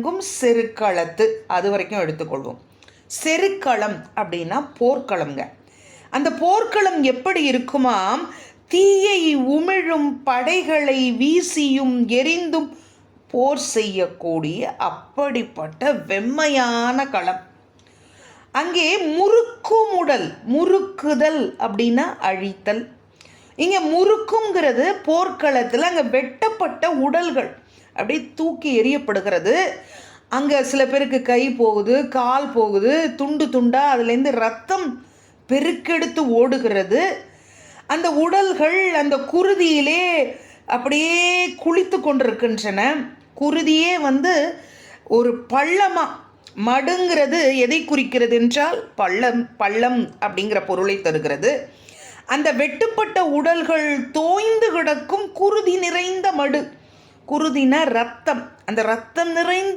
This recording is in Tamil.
விளங்கும் செருக்களத்து, அது வரைக்கும் எடுத்துக்கொள்வோம். செருக்களம் அப்படின்னா போர்க்களம்ங்க. அந்த போர்க்களம் எப்படி இருக்குமாம்? தீயை உமிழும் படைகளை வீசியும் எரிந்தும் போர் செய்யக்கூடிய அப்படிப்பட்ட வெம்மையான களம். அங்கே முறுக்குமுடல், முறுக்குதல் அப்படின்னா அழித்தல். இங்கே முறுக்குங்கிறது போர்க்களத்தில் அங்கே வெட்டப்பட்ட உடல்கள் அப்படி தூக்கி எறியப்படுகிறது. அங்கே சில பேருக்கு கை போகுது, கால் போகுது, துண்டு துண்டாக அதுலேருந்து ரத்தம் பெருக்கெடுத்து ஓடுகிறது. அந்த உடல்கள் அந்த குருதியிலே அப்படியே குளித்து கொண்டிருக்கின்றன. குருதியே ஒரு பள்ளமாக, மடுங்கிறது எதை குறிக்கிறது என்றால் பள்ளம், பள்ளம் அப்படிங்கிற பொருளை தருகிறது. அந்த வெட்டுப்பட்ட உடல்கள் தோய்ந்து கிடக்கும் குருதி நிறைந்த மடு. குருதினா ரத்தம். அந்த ரத்தம் நிறைந்த